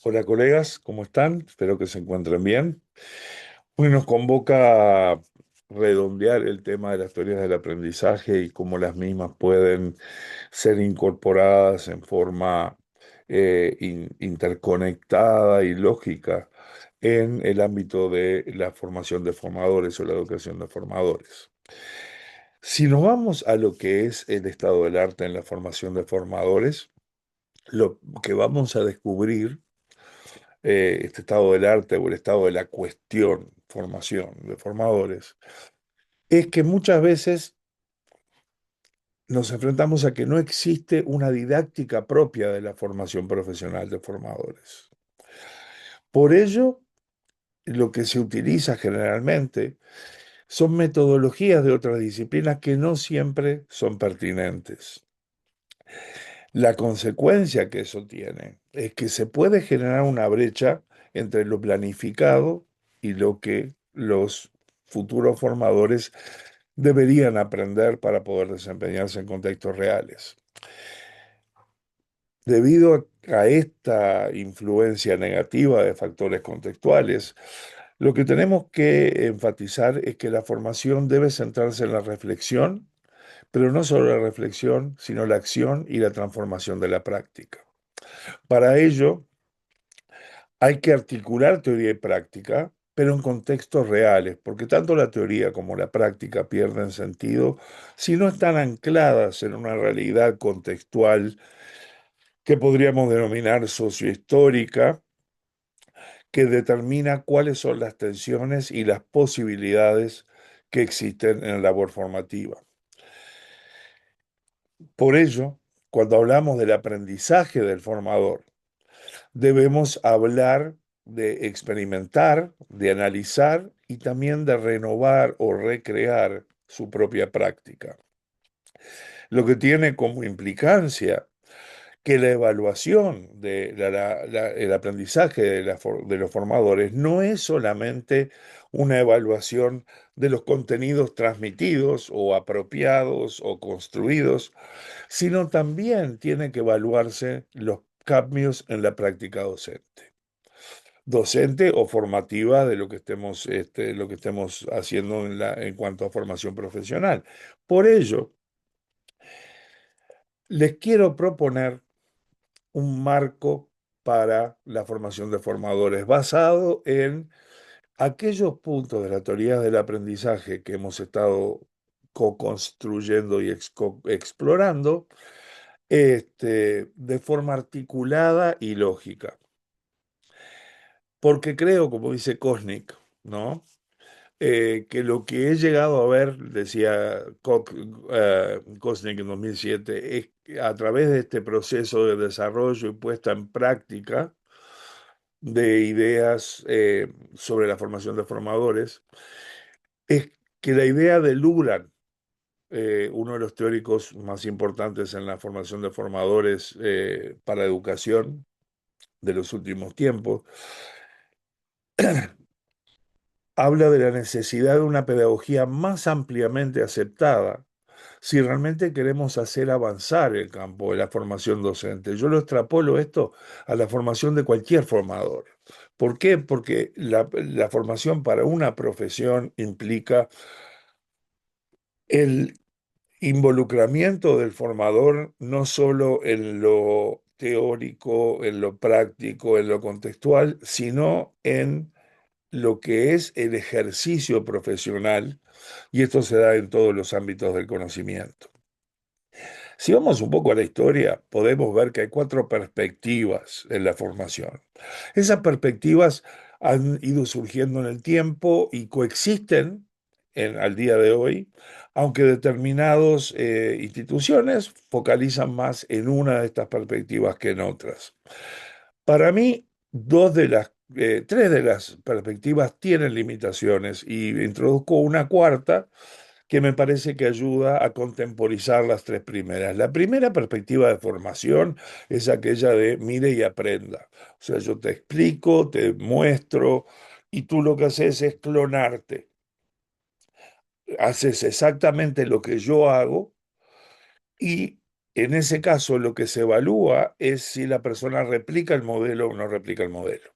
Hola colegas, ¿cómo están? Espero que se encuentren bien. Hoy nos convoca a redondear el tema de las teorías del aprendizaje y cómo las mismas pueden ser incorporadas en forma interconectada y lógica en el ámbito de la formación de formadores o la educación de formadores. Si nos vamos a lo que es el estado del arte en la formación de formadores, lo que vamos a descubrir este estado del arte o el estado de la cuestión, formación de formadores, es que muchas veces nos enfrentamos a que no existe una didáctica propia de la formación profesional de formadores. Por ello, lo que se utiliza generalmente son metodologías de otras disciplinas que no siempre son pertinentes. La consecuencia que eso tiene es que se puede generar una brecha entre lo planificado y lo que los futuros formadores deberían aprender para poder desempeñarse en contextos reales. Debido a esta influencia negativa de factores contextuales, lo que tenemos que enfatizar es que la formación debe centrarse en la reflexión, pero no solo la reflexión, sino la acción y la transformación de la práctica. Para ello, hay que articular teoría y práctica, pero en contextos reales, porque tanto la teoría como la práctica pierden sentido si no están ancladas en una realidad contextual que podríamos denominar sociohistórica, que determina cuáles son las tensiones y las posibilidades que existen en la labor formativa. Por ello, cuando hablamos del aprendizaje del formador, debemos hablar de experimentar, de analizar y también de renovar o recrear su propia práctica. Lo que tiene como implicancia que la evaluación del aprendizaje de los formadores no es solamente una evaluación de los contenidos transmitidos o apropiados o construidos, sino también tiene que evaluarse los cambios en la práctica docente o formativa de lo que estemos haciendo en cuanto a formación profesional. Por ello, les quiero proponer un marco para la formación de formadores basado en aquellos puntos de la teoría del aprendizaje que hemos estado co-construyendo y explorando de forma articulada y lógica. Porque creo, como dice Kosnik, ¿no? Que lo que he llegado a ver, decía Kosnik en 2007, es que a través de este proceso de desarrollo y puesta en práctica de ideas sobre la formación de formadores, es que la idea de Luran, uno de los teóricos más importantes en la formación de formadores para educación de los últimos tiempos, habla de la necesidad de una pedagogía más ampliamente aceptada si realmente queremos hacer avanzar el campo de la formación docente. Yo lo extrapolo esto a la formación de cualquier formador. ¿Por qué? Porque la formación para una profesión implica el involucramiento del formador no solo en lo teórico, en lo práctico, en lo contextual, sino en lo que es el ejercicio profesional, y esto se da en todos los ámbitos del conocimiento. Si vamos un poco a la historia, podemos ver que hay cuatro perspectivas en la formación. Esas perspectivas han ido surgiendo en el tiempo y coexisten al día de hoy, aunque determinadas instituciones focalizan más en una de estas perspectivas que en otras. Para mí, tres de las perspectivas tienen limitaciones y introduzco una cuarta que me parece que ayuda a contemporizar las tres primeras. La primera perspectiva de formación es aquella de mire y aprenda. O sea, yo te explico, te muestro y tú lo que haces es clonarte. Haces exactamente lo que yo hago y En ese caso, lo que se evalúa es si la persona replica el modelo o no replica el modelo.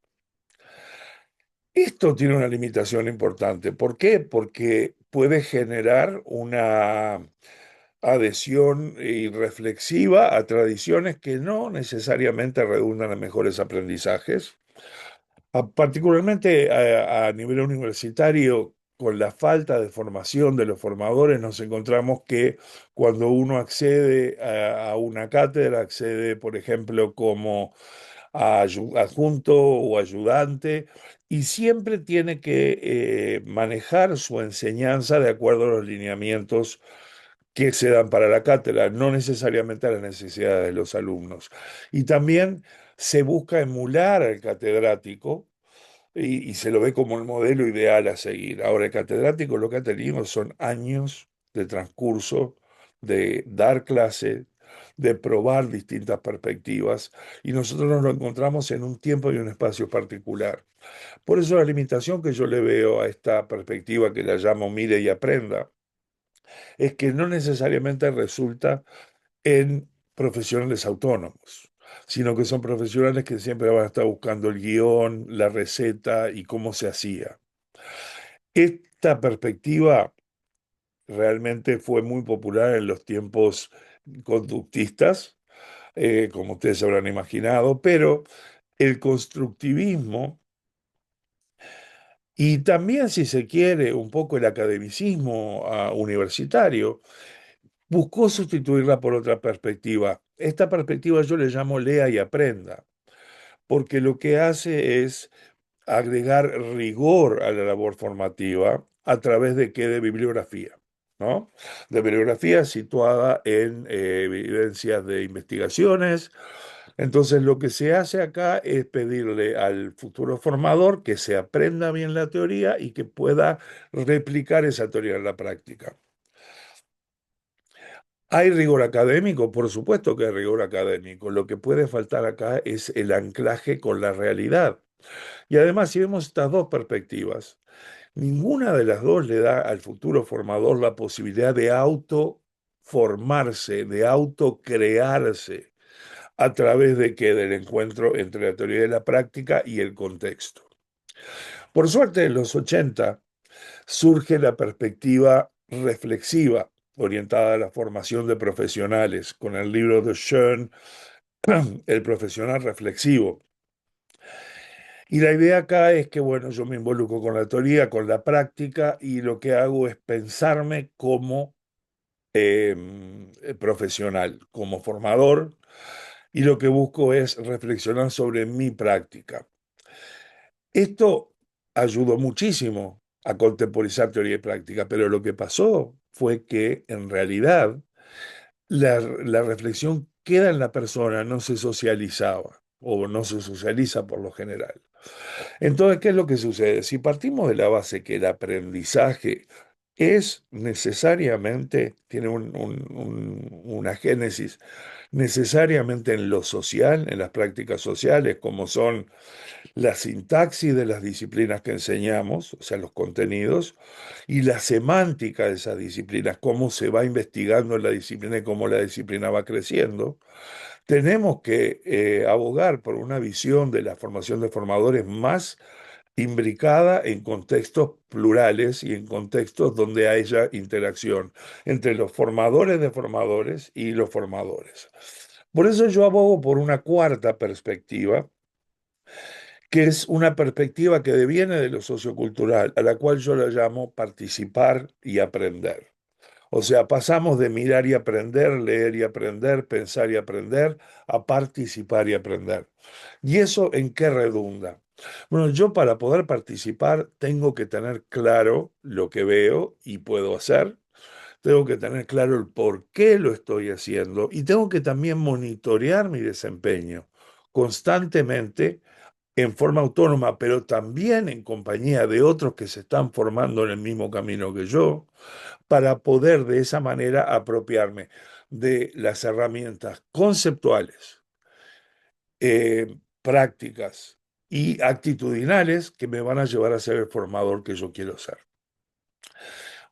Esto tiene una limitación importante. ¿Por qué? Porque puede generar una adhesión irreflexiva a tradiciones que no necesariamente redundan en mejores aprendizajes. Particularmente a nivel universitario, con la falta de formación de los formadores, nos encontramos que cuando uno accede a una cátedra, accede, por ejemplo, como adjunto o ayudante, y siempre tiene que manejar su enseñanza de acuerdo a los lineamientos que se dan para la cátedra, no necesariamente a las necesidades de los alumnos. Y también se busca emular al catedrático y se lo ve como el modelo ideal a seguir. Ahora, el catedrático lo que ha tenido son años de transcurso, de dar clase, de probar distintas perspectivas, y nosotros nos lo encontramos en un tiempo y un espacio particular. Por eso la limitación que yo le veo a esta perspectiva que la llamo mire y aprenda, es que no necesariamente resulta en profesionales autónomos, sino que son profesionales que siempre van a estar buscando el guión, la receta y cómo se hacía. Esta perspectiva realmente fue muy popular en los tiempos conductistas, como ustedes se habrán imaginado, pero el constructivismo y también, si se quiere, un poco el academicismo universitario, buscó sustituirla por otra perspectiva. Esta perspectiva yo le llamo lea y aprenda, porque lo que hace es agregar rigor a la labor formativa a través de qué, de bibliografía, ¿no? De bibliografía situada en evidencias de investigaciones. Entonces, lo que se hace acá es pedirle al futuro formador que se aprenda bien la teoría y que pueda replicar esa teoría en la práctica. ¿Hay rigor académico? Por supuesto que hay rigor académico. Lo que puede faltar acá es el anclaje con la realidad. Y además, si vemos estas dos perspectivas, ninguna de las dos le da al futuro formador la posibilidad de autoformarse, de autocrearse, a través de qué, del encuentro entre la teoría y la práctica y el contexto. Por suerte, en los 80 surge la perspectiva reflexiva orientada a la formación de profesionales, con el libro de Schoen, El profesional reflexivo. Y la idea acá es que, bueno, yo me involucro con la teoría, con la práctica, y lo que hago es pensarme como eh, profesional, como formador, y lo que busco es reflexionar sobre mi práctica. Esto ayudó muchísimo a contemporizar teoría y práctica, pero lo que pasó fue que en realidad la reflexión queda en la persona, no se socializaba o no se socializa por lo general. Entonces, ¿qué es lo que sucede? Si partimos de la base que el aprendizaje es necesariamente, tiene una génesis necesariamente en lo social, en las prácticas sociales, como son la sintaxis de las disciplinas que enseñamos, o sea, los contenidos, y la semántica de esas disciplinas, cómo se va investigando en la disciplina y cómo la disciplina va creciendo, tenemos que abogar por una visión de la formación de formadores más imbricada en contextos plurales y en contextos donde haya interacción entre los formadores de formadores y los formadores. Por eso yo abogo por una cuarta perspectiva, que es una perspectiva que deviene de lo sociocultural, a la cual yo la llamo participar y aprender. O sea, pasamos de mirar y aprender, leer y aprender, pensar y aprender, a participar y aprender. ¿Y eso en qué redunda? Bueno, yo para poder participar tengo que tener claro lo que veo y puedo hacer, tengo que tener claro el por qué lo estoy haciendo y tengo que también monitorear mi desempeño constantemente en forma autónoma, pero también en compañía de otros que se están formando en el mismo camino que yo, para poder de esa manera apropiarme de las herramientas conceptuales, prácticas y actitudinales que me van a llevar a ser el formador que yo quiero ser.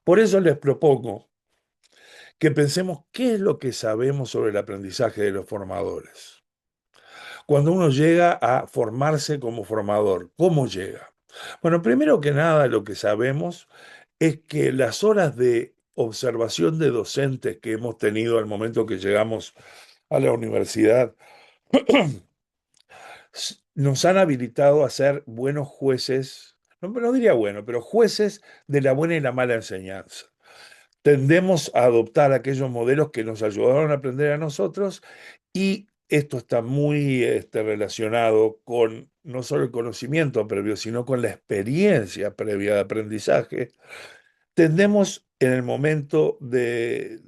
Por eso les propongo que pensemos qué es lo que sabemos sobre el aprendizaje de los formadores. Cuando uno llega a formarse como formador, ¿cómo llega? Bueno, primero que nada, lo que sabemos es que las horas de observación de docentes que hemos tenido al momento que llegamos a la universidad nos han habilitado a ser buenos jueces, no diría bueno, pero jueces de la buena y la mala enseñanza. Tendemos a adoptar aquellos modelos que nos ayudaron a aprender a nosotros y esto está muy relacionado con no solo el conocimiento previo, sino con la experiencia previa de aprendizaje. Tendemos en el momento de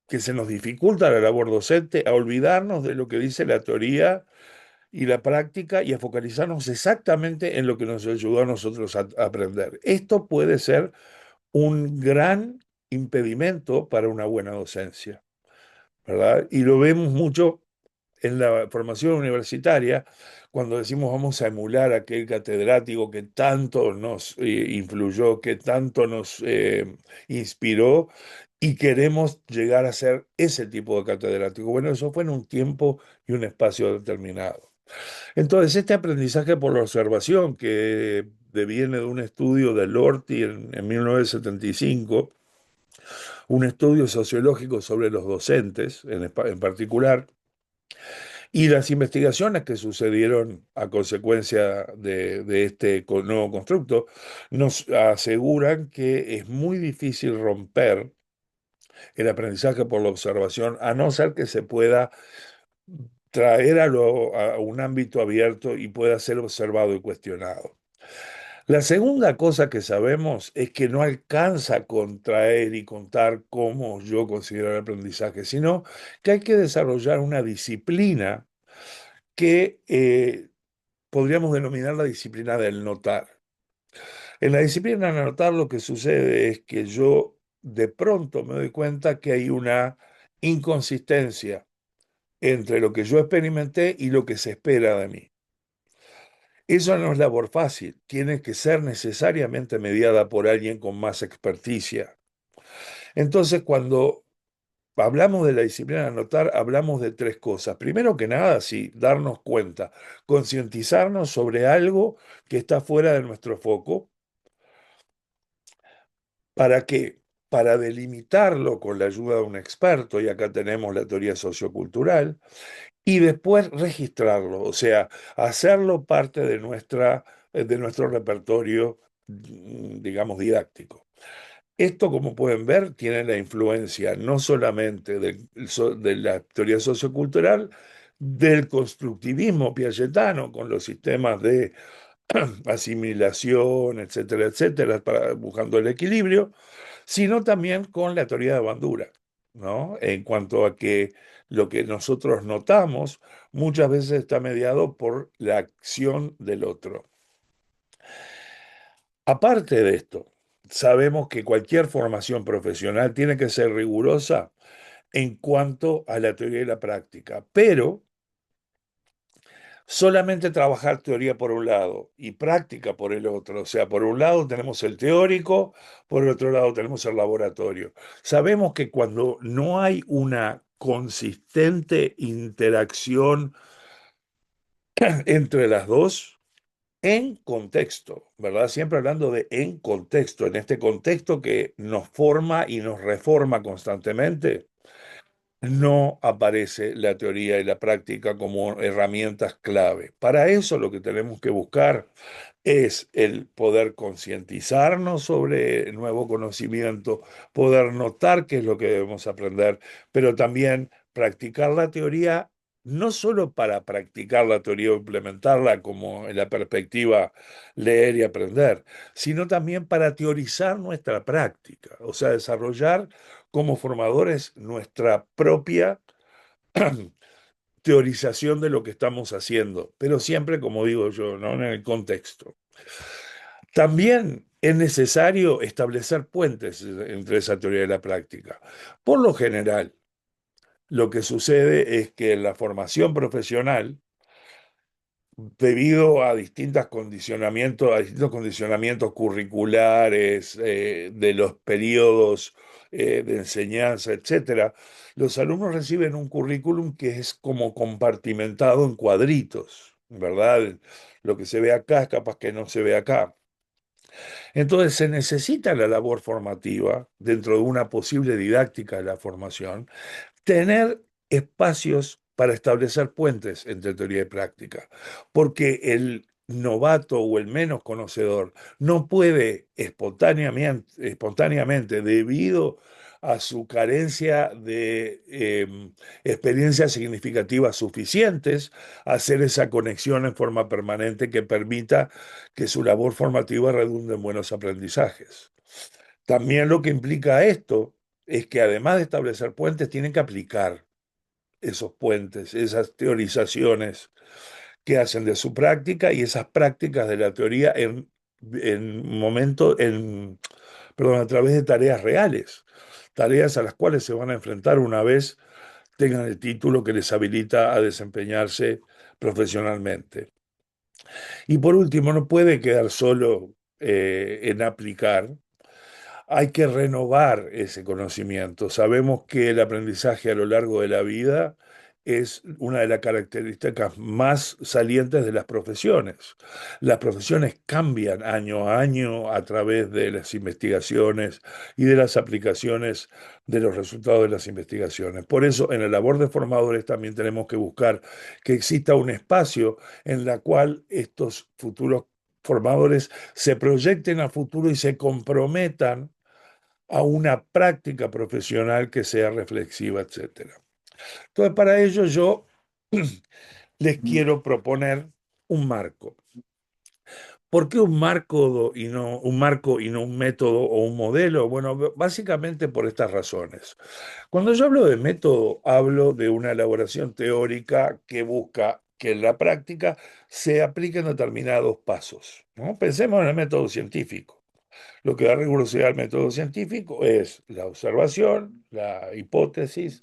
que se nos dificulta la labor docente a olvidarnos de lo que dice la teoría y la práctica y a focalizarnos exactamente en lo que nos ayudó a nosotros a aprender. Esto puede ser un gran impedimento para una buena docencia, ¿verdad? Y lo vemos mucho en la formación universitaria, cuando decimos vamos a emular a aquel catedrático que tanto nos influyó, que tanto nos inspiró, y queremos llegar a ser ese tipo de catedrático. Bueno, eso fue en un tiempo y un espacio determinado. Entonces, este aprendizaje por la observación, que deviene de un estudio de Lorty en 1975, un estudio sociológico sobre los docentes en particular, y las investigaciones que sucedieron a consecuencia de este nuevo constructo, nos aseguran que es muy difícil romper el aprendizaje por la observación, a no ser que se pueda traer a un ámbito abierto y pueda ser observado y cuestionado. La segunda cosa que sabemos es que no alcanza a contraer y contar cómo yo considero el aprendizaje, sino que hay que desarrollar una disciplina que podríamos denominar la disciplina del notar. En la disciplina del notar lo que sucede es que yo de pronto me doy cuenta que hay una inconsistencia entre lo que yo experimenté y lo que se espera de mí. Eso no es labor fácil, tiene que ser necesariamente mediada por alguien con más experticia. Entonces, cuando hablamos de la disciplina de anotar, hablamos de tres cosas. Primero que nada, sí, darnos cuenta, concientizarnos sobre algo que está fuera de nuestro foco. ¿Para qué? Para delimitarlo con la ayuda de un experto, y acá tenemos la teoría sociocultural, y después registrarlo, o sea, hacerlo parte de nuestro repertorio, digamos, didáctico. Esto, como pueden ver, tiene la influencia no solamente de la teoría sociocultural, del constructivismo piagetano, con los sistemas de asimilación, etcétera, etcétera, buscando el equilibrio, sino también con la teoría de Bandura, ¿no? En cuanto a que lo que nosotros notamos muchas veces está mediado por la acción del otro. Aparte de esto, sabemos que cualquier formación profesional tiene que ser rigurosa en cuanto a la teoría y la práctica, pero solamente trabajar teoría por un lado y práctica por el otro. O sea, por un lado tenemos el teórico, por el otro lado tenemos el laboratorio. Sabemos que cuando no hay una consistente interacción entre las dos, en contexto, ¿verdad? Siempre hablando de en contexto, en este contexto que nos forma y nos reforma constantemente, no aparece la teoría y la práctica como herramientas clave. Para eso lo que tenemos que buscar es el poder concientizarnos sobre el nuevo conocimiento, poder notar qué es lo que debemos aprender, pero también practicar la teoría, no solo para practicar la teoría o implementarla como en la perspectiva leer y aprender, sino también para teorizar nuestra práctica, o sea, desarrollar como formadores nuestra propia teorización de lo que estamos haciendo, pero siempre, como digo yo, ¿no? En el contexto. También es necesario establecer puentes entre esa teoría y la práctica. Por lo general, lo que sucede es que en la formación profesional, debido a distintos condicionamientos curriculares, de los periodos de enseñanza, etcétera, los alumnos reciben un currículum que es como compartimentado en cuadritos, ¿verdad? Lo que se ve acá es capaz que no se ve acá. Entonces se necesita la labor formativa dentro de una posible didáctica de la formación, tener espacios para establecer puentes entre teoría y práctica, porque el novato o el menos conocedor no puede espontáneamente debido a su carencia de experiencias significativas suficientes, hacer esa conexión en forma permanente que permita que su labor formativa redunde en buenos aprendizajes. También lo que implica esto es que además de establecer puentes, tienen que aplicar esos puentes, esas teorizaciones que hacen de su práctica y esas prácticas de la teoría perdón, a través de tareas reales, tareas a las cuales se van a enfrentar una vez tengan el título que les habilita a desempeñarse profesionalmente. Y por último, no puede quedar solo en aplicar, hay que renovar ese conocimiento. Sabemos que el aprendizaje a lo largo de la vida es una de las características más salientes de las profesiones. Las profesiones cambian año a año a través de las investigaciones y de las aplicaciones de los resultados de las investigaciones. Por eso, en la labor de formadores también tenemos que buscar que exista un espacio en la cual estos futuros formadores se proyecten a futuro y se comprometan a una práctica profesional que sea reflexiva, etcétera. Entonces, para ello yo les quiero proponer un marco. ¿Por qué un marco y no un método o un modelo? Bueno, básicamente por estas razones. Cuando yo hablo de método, hablo de una elaboración teórica que busca que en la práctica se apliquen determinados pasos, ¿no? Pensemos en el método científico. Lo que da rigurosidad al método científico es la observación, la hipótesis,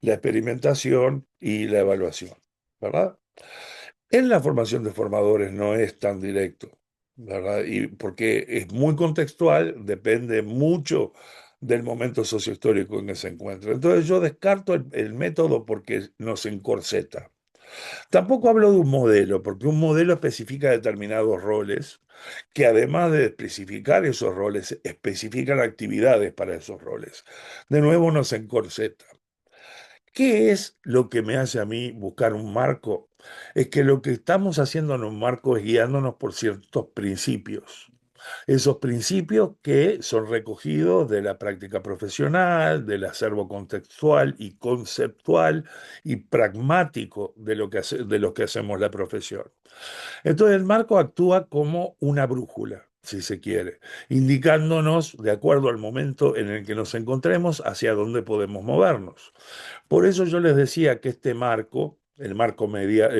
la experimentación y la evaluación, ¿verdad? En la formación de formadores no es tan directo, ¿verdad? Y porque es muy contextual, depende mucho del momento sociohistórico en que se encuentra. Entonces yo descarto el método porque nos encorseta. Tampoco hablo de un modelo, porque un modelo especifica determinados roles, que además de especificar esos roles, especifican actividades para esos roles. De nuevo nos encorseta. ¿Qué es lo que me hace a mí buscar un marco? Es que lo que estamos haciendo en un marco es guiándonos por ciertos principios. Esos principios que son recogidos de la práctica profesional, del acervo contextual y conceptual y pragmático de lo que hacemos la profesión. Entonces el marco actúa como una brújula, si se quiere, indicándonos, de acuerdo al momento en el que nos encontremos, hacia dónde podemos movernos. Por eso yo les decía que este marco, el marco mediar,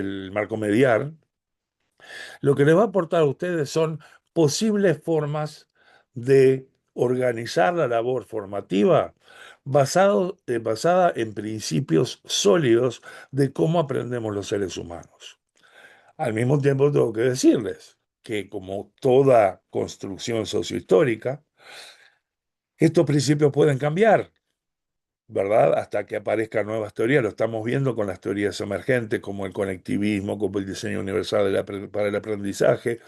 lo que les va a aportar a ustedes son posibles formas de organizar la labor formativa basada en principios sólidos de cómo aprendemos los seres humanos. Al mismo tiempo tengo que decirles que como toda construcción sociohistórica, estos principios pueden cambiar, ¿verdad? Hasta que aparezcan nuevas teorías. Lo estamos viendo con las teorías emergentes como el conectivismo, como el diseño universal para el aprendizaje.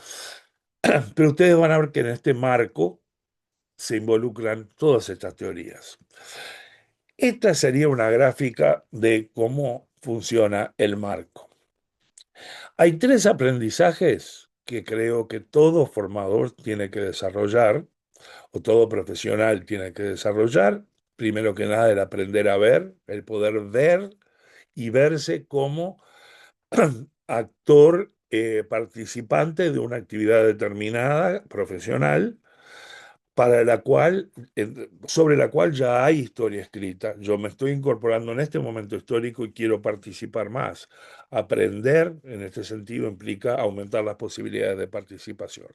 Pero ustedes van a ver que en este marco se involucran todas estas teorías. Esta sería una gráfica de cómo funciona el marco. Hay tres aprendizajes que creo que todo formador tiene que desarrollar, o todo profesional tiene que desarrollar. Primero que nada, el aprender a ver, el poder ver y verse como actor participante de una actividad determinada, profesional, sobre la cual ya hay historia escrita. Yo me estoy incorporando en este momento histórico y quiero participar más. Aprender, en este sentido, implica aumentar las posibilidades de participación.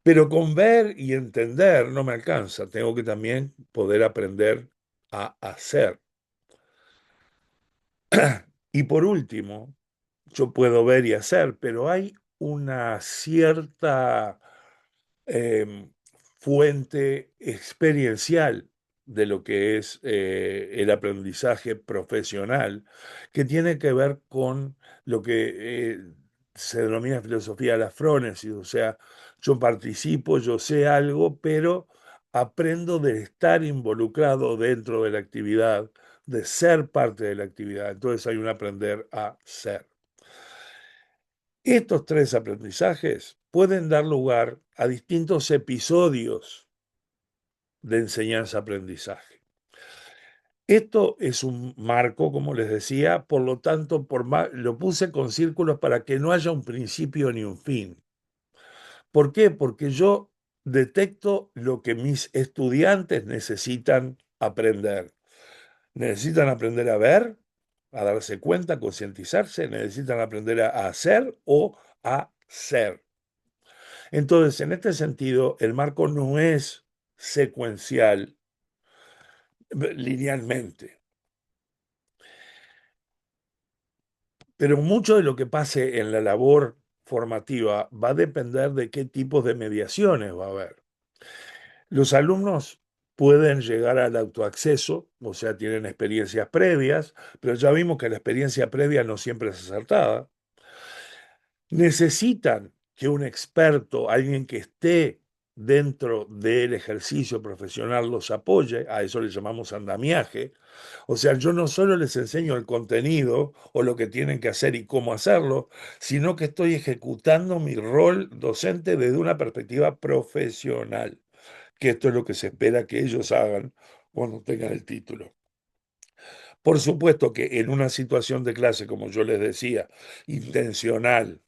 Pero con ver y entender no me alcanza. Tengo que también poder aprender a hacer. Y por último, yo puedo ver y hacer, pero hay una cierta eh, fuente experiencial de lo que es el aprendizaje profesional, que tiene que ver con lo que se denomina filosofía de la frónesis, o sea, yo participo, yo sé algo, pero aprendo de estar involucrado dentro de la actividad, de ser parte de la actividad. Entonces hay un aprender a ser. Estos tres aprendizajes pueden dar lugar a distintos episodios de enseñanza-aprendizaje. Esto es un marco, como les decía, por lo tanto, lo puse con círculos para que no haya un principio ni un fin. ¿Por qué? Porque yo detecto lo que mis estudiantes necesitan aprender. Necesitan aprender a ver, a darse cuenta, a concientizarse, necesitan aprender a hacer o a ser. Entonces, en este sentido, el marco no es secuencial linealmente. Pero mucho de lo que pase en la labor formativa va a depender de qué tipos de mediaciones va a haber. Los alumnos pueden llegar al autoacceso, o sea, tienen experiencias previas, pero ya vimos que la experiencia previa no siempre es acertada. Necesitan que un experto, alguien que esté dentro del ejercicio profesional, los apoye, a eso le llamamos andamiaje. O sea, yo no solo les enseño el contenido o lo que tienen que hacer y cómo hacerlo, sino que estoy ejecutando mi rol docente desde una perspectiva profesional, que esto es lo que se espera que ellos hagan cuando tengan el título. Por supuesto que en una situación de clase, como yo les decía, intencional,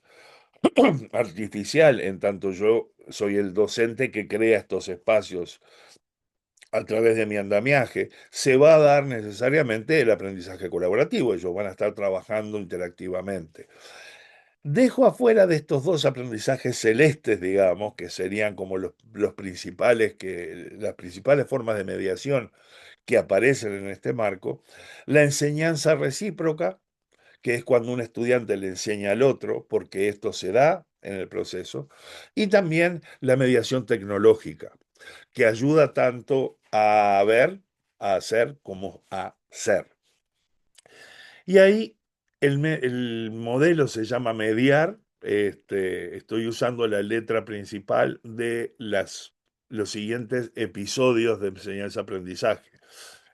artificial, en tanto yo soy el docente que crea estos espacios a través de mi andamiaje, se va a dar necesariamente el aprendizaje colaborativo. Ellos van a estar trabajando interactivamente. Dejo afuera de estos dos aprendizajes celestes, digamos, que serían como los principales, las principales formas de mediación que aparecen en este marco, la enseñanza recíproca, que es cuando un estudiante le enseña al otro, porque esto se da en el proceso, y también la mediación tecnológica, que ayuda tanto a ver, a hacer, como a ser. Y ahí el modelo se llama mediar. Estoy usando la letra principal de los siguientes episodios de enseñanza-aprendizaje.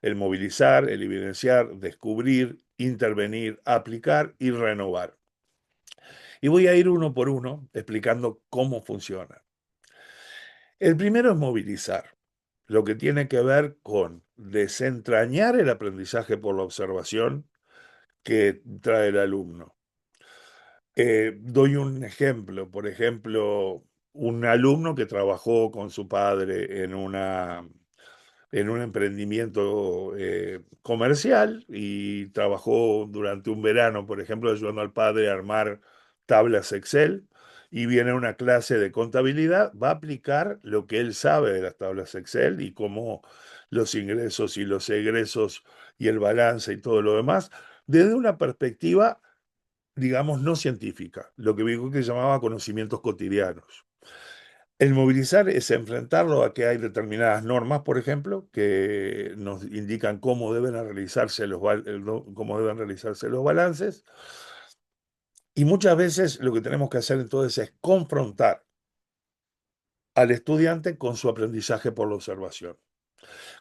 El movilizar, el evidenciar, descubrir, intervenir, aplicar y renovar. Y voy a ir uno por uno explicando cómo funciona. El primero es movilizar, lo que tiene que ver con desentrañar el aprendizaje por la observación que trae el alumno. Doy un ejemplo, por ejemplo, un alumno que trabajó con su padre en un emprendimiento comercial y trabajó durante un verano, por ejemplo, ayudando al padre a armar tablas Excel y viene a una clase de contabilidad, va a aplicar lo que él sabe de las tablas Excel y cómo los ingresos y los egresos y el balance y todo lo demás, desde una perspectiva, digamos, no científica, lo que Vygotsky que llamaba conocimientos cotidianos. El movilizar es enfrentarlo a que hay determinadas normas, por ejemplo, que nos indican cómo deben realizarse cómo deben realizarse los balances. Y muchas veces lo que tenemos que hacer entonces es confrontar al estudiante con su aprendizaje por la observación.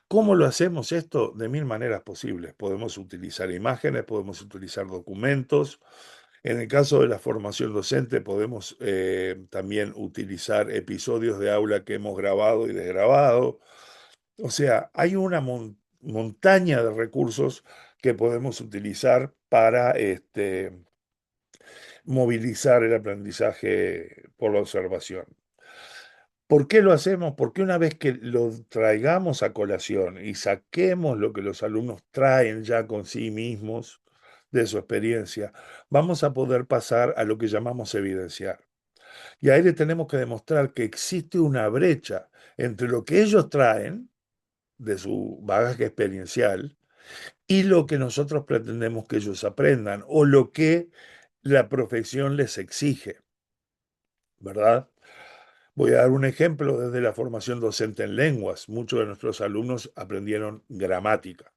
¿Cómo lo hacemos esto? De mil maneras posibles. Podemos utilizar imágenes, podemos utilizar documentos. En el caso de la formación docente podemos también utilizar episodios de aula que hemos grabado y desgrabado. O sea, hay una montaña de recursos que podemos utilizar para movilizar el aprendizaje por la observación. ¿Por qué lo hacemos? Porque una vez que lo traigamos a colación y saquemos lo que los alumnos traen ya con sí mismos de su experiencia, vamos a poder pasar a lo que llamamos evidenciar. Y ahí le tenemos que demostrar que existe una brecha entre lo que ellos traen de su bagaje experiencial y lo que nosotros pretendemos que ellos aprendan o lo que la profesión les exige, ¿verdad? Voy a dar un ejemplo desde la formación docente en lenguas. Muchos de nuestros alumnos aprendieron gramática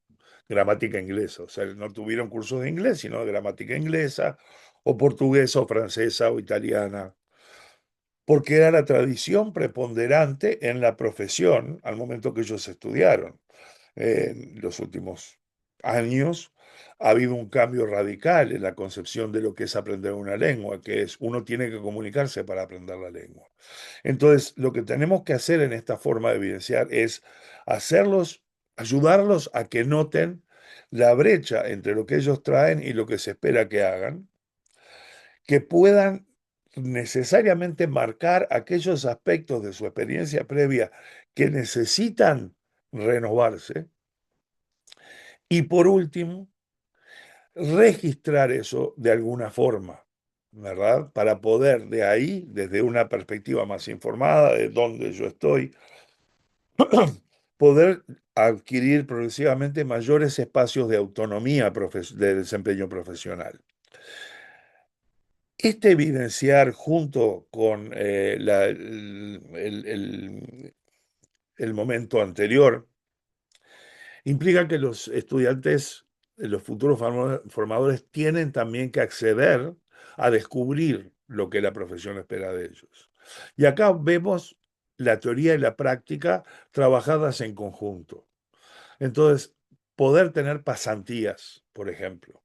inglesa. O sea, no tuvieron cursos de inglés, sino de gramática inglesa, o portuguesa, o francesa, o italiana, porque era la tradición preponderante en la profesión al momento que ellos estudiaron. En los últimos años ha habido un cambio radical en la concepción de lo que es aprender una lengua, que es uno tiene que comunicarse para aprender la lengua. Entonces, lo que tenemos que hacer en esta forma de evidenciar es hacerlos, ayudarlos a que noten la brecha entre lo que ellos traen y lo que se espera que hagan, que puedan necesariamente marcar aquellos aspectos de su experiencia previa que necesitan renovarse y por último, registrar eso de alguna forma, ¿verdad? Para poder de ahí, desde una perspectiva más informada de dónde yo estoy, poder adquirir progresivamente mayores espacios de autonomía de desempeño profesional. Este evidenciar junto con el momento anterior implica que los estudiantes, los futuros formadores, tienen también que acceder a descubrir lo que la profesión espera de ellos. Y acá vemos la teoría y la práctica trabajadas en conjunto. Entonces, poder tener pasantías, por ejemplo,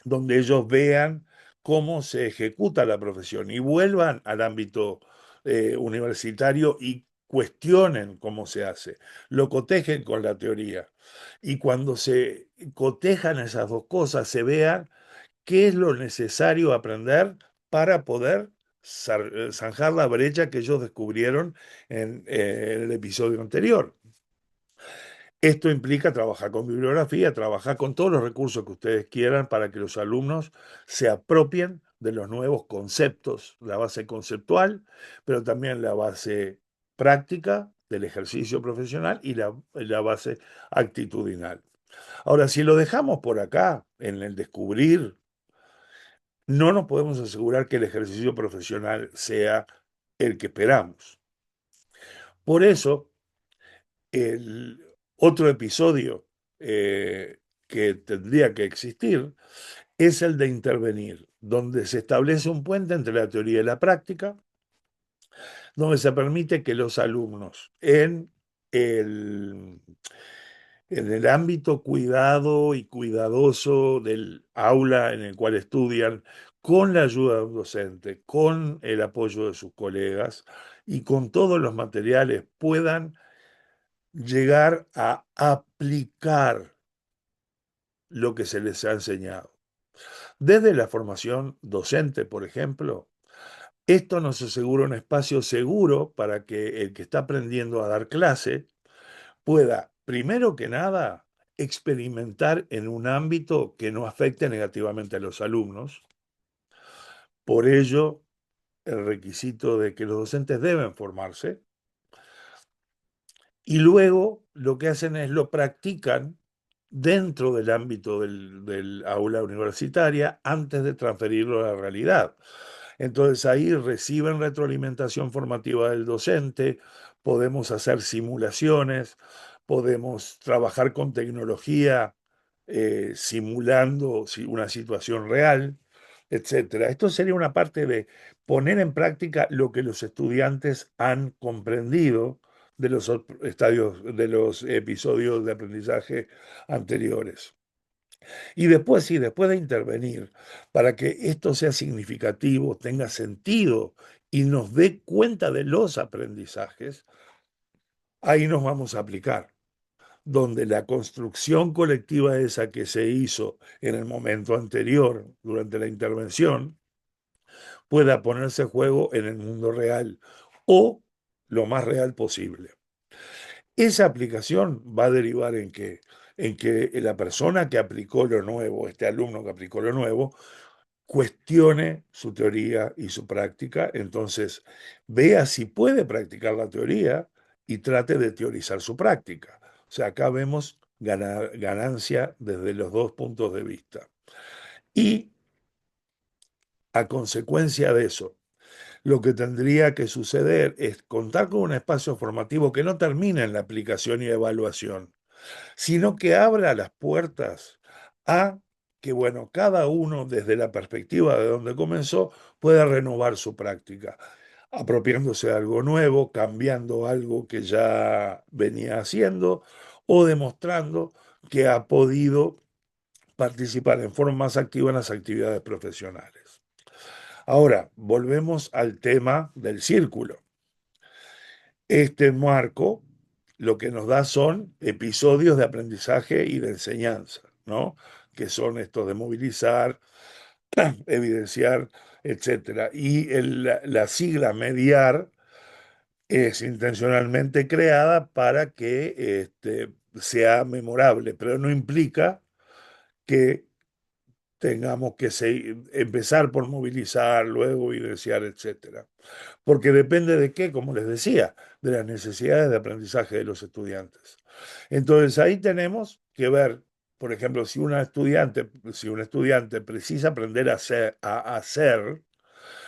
donde ellos vean cómo se ejecuta la profesión y vuelvan al ámbito universitario y cuestionen cómo se hace, lo cotejen con la teoría. Y cuando se cotejan esas dos cosas, se vean qué es lo necesario aprender para poder zanjar la brecha que ellos descubrieron en el episodio anterior. Esto implica trabajar con bibliografía, trabajar con todos los recursos que ustedes quieran para que los alumnos se apropien de los nuevos conceptos, la base conceptual, pero también la base práctica del ejercicio profesional y la base actitudinal. Ahora, si lo dejamos por acá, en el descubrir, no nos podemos asegurar que el ejercicio profesional sea el que esperamos. Por eso, el otro episodio que tendría que existir es el de intervenir, donde se establece un puente entre la teoría y la práctica, donde se permite que los alumnos el, en el ámbito cuidado y cuidadoso del aula en el cual estudian, con la ayuda de un docente, con el apoyo de sus colegas y con todos los materiales puedan llegar a aplicar lo que se les ha enseñado. Desde la formación docente, por ejemplo, esto nos asegura un espacio seguro para que el que está aprendiendo a dar clase pueda, primero que nada, experimentar en un ámbito que no afecte negativamente a los alumnos. Por ello, el requisito de que los docentes deben formarse. Y luego lo que hacen es lo practican dentro del ámbito del aula universitaria antes de transferirlo a la realidad. Entonces ahí reciben retroalimentación formativa del docente, podemos hacer simulaciones, podemos trabajar con tecnología simulando una situación real, etcétera. Esto sería una parte de poner en práctica lo que los estudiantes han comprendido de los estadios, de los episodios de aprendizaje anteriores. Y después, sí, después de intervenir, para que esto sea significativo, tenga sentido y nos dé cuenta de los aprendizajes, ahí nos vamos a aplicar, donde la construcción colectiva esa que se hizo en el momento anterior, durante la intervención, pueda ponerse en juego en el mundo real o lo más real posible. Esa aplicación va a derivar en que la persona que aplicó lo nuevo, este alumno que aplicó lo nuevo, cuestione su teoría y su práctica, entonces vea si puede practicar la teoría y trate de teorizar su práctica. O sea, acá vemos ganancia desde los dos puntos de vista. Y a consecuencia de eso, Lo que tendría que suceder es contar con un espacio formativo que no termine en la aplicación y evaluación, sino que abra las puertas a que, bueno, cada uno desde la perspectiva de donde comenzó pueda renovar su práctica, apropiándose de algo nuevo, cambiando algo que ya venía haciendo o demostrando que ha podido participar en forma más activa en las actividades profesionales. Ahora, volvemos al tema del círculo. Este marco lo que nos da son episodios de aprendizaje y de enseñanza, ¿no? Que son estos de movilizar, evidenciar, etcétera. Y la sigla mediar es intencionalmente creada para que sea memorable, pero no implica que tengamos que empezar por movilizar, luego evidenciar, etcétera. Porque depende de qué, como les decía, de las necesidades de aprendizaje de los estudiantes. Entonces ahí tenemos que ver, por ejemplo, si un estudiante precisa aprender a hacer,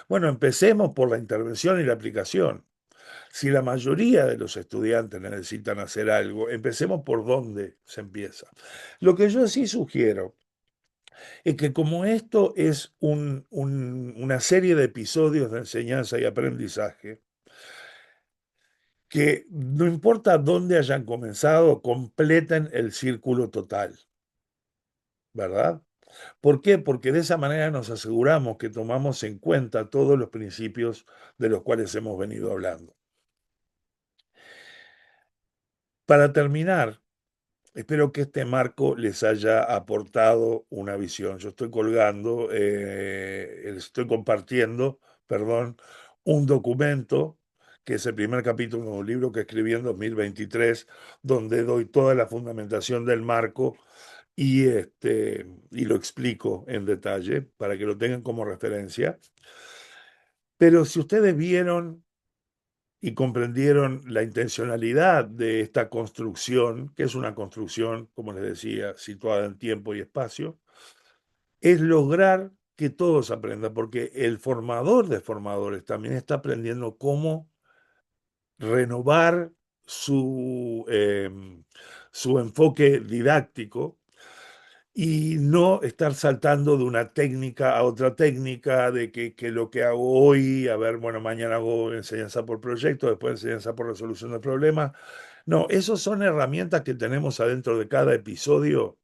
bueno, empecemos por la intervención y la aplicación. Si la mayoría de los estudiantes necesitan hacer algo, empecemos por dónde se empieza. Lo que yo sí sugiero es que como esto es una serie de episodios de enseñanza y aprendizaje, que no importa dónde hayan comenzado, completen el círculo total, ¿verdad? ¿Por qué? Porque de esa manera nos aseguramos que tomamos en cuenta todos los principios de los cuales hemos venido hablando. Para terminar, espero que este marco les haya aportado una visión. Yo estoy estoy compartiendo, perdón, un documento que es el primer capítulo de un libro que escribí en 2023, donde doy toda la fundamentación del marco y lo explico en detalle para que lo tengan como referencia. Pero si ustedes vieron y comprendieron la intencionalidad de esta construcción, que es una construcción, como les decía, situada en tiempo y espacio, es lograr que todos aprendan, porque el formador de formadores también está aprendiendo cómo renovar su enfoque didáctico y no estar saltando de una técnica a otra técnica, de que lo que hago hoy, a ver, bueno, mañana hago enseñanza por proyecto, después enseñanza por resolución de problemas. No, esas son herramientas que tenemos adentro de cada episodio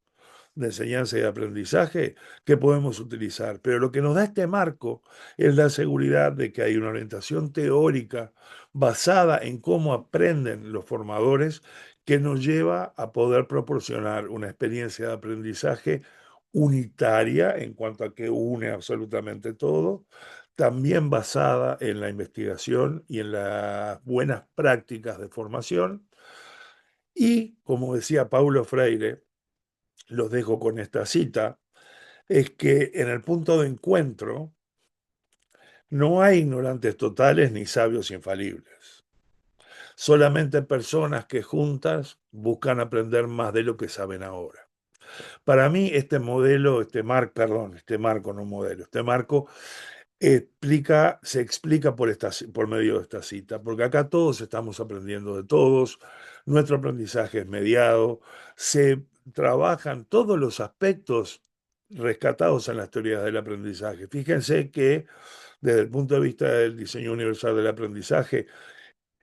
de enseñanza y de aprendizaje que podemos utilizar. Pero lo que nos da este marco es la seguridad de que hay una orientación teórica basada en cómo aprenden los formadores que nos lleva a poder proporcionar una experiencia de aprendizaje unitaria en cuanto a que une absolutamente todo, también basada en la investigación y en las buenas prácticas de formación. Y, como decía Paulo Freire, los dejo con esta cita, es que en el punto de encuentro no hay ignorantes totales ni sabios infalibles. Solamente personas que juntas buscan aprender más de lo que saben ahora. Para mí este modelo, este marco, no modelo, este marco se explica por medio de esta cita, porque acá todos estamos aprendiendo de todos, nuestro aprendizaje es mediado, se trabajan todos los aspectos rescatados en las teorías del aprendizaje. Fíjense que desde el punto de vista del diseño universal del aprendizaje,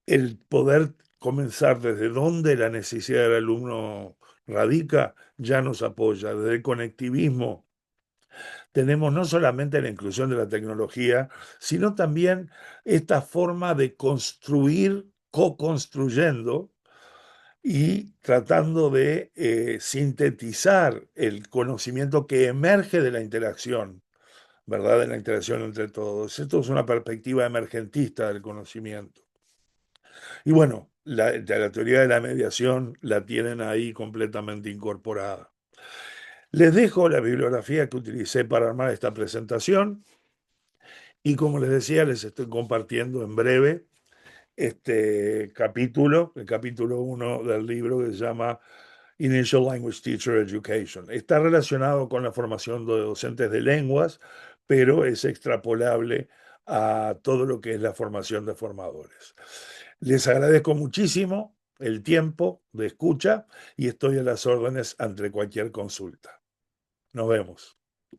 el poder comenzar desde donde la necesidad del alumno radica ya nos apoya, desde el conectivismo tenemos no solamente la inclusión de la tecnología, sino también esta forma de construir, co-construyendo y tratando de sintetizar el conocimiento que emerge de la interacción, ¿verdad? De la interacción entre todos. Esto es una perspectiva emergentista del conocimiento. Y bueno, la teoría de la mediación la tienen ahí completamente incorporada. Les dejo la bibliografía que utilicé para armar esta presentación. Y como les decía, les estoy compartiendo en breve este capítulo, el capítulo 1 del libro que se llama Initial Language Teacher Education. Está relacionado con la formación de docentes de lenguas, pero es extrapolable a todo lo que es la formación de formadores. Les agradezco muchísimo el tiempo de escucha y estoy a las órdenes ante cualquier consulta. Nos vemos.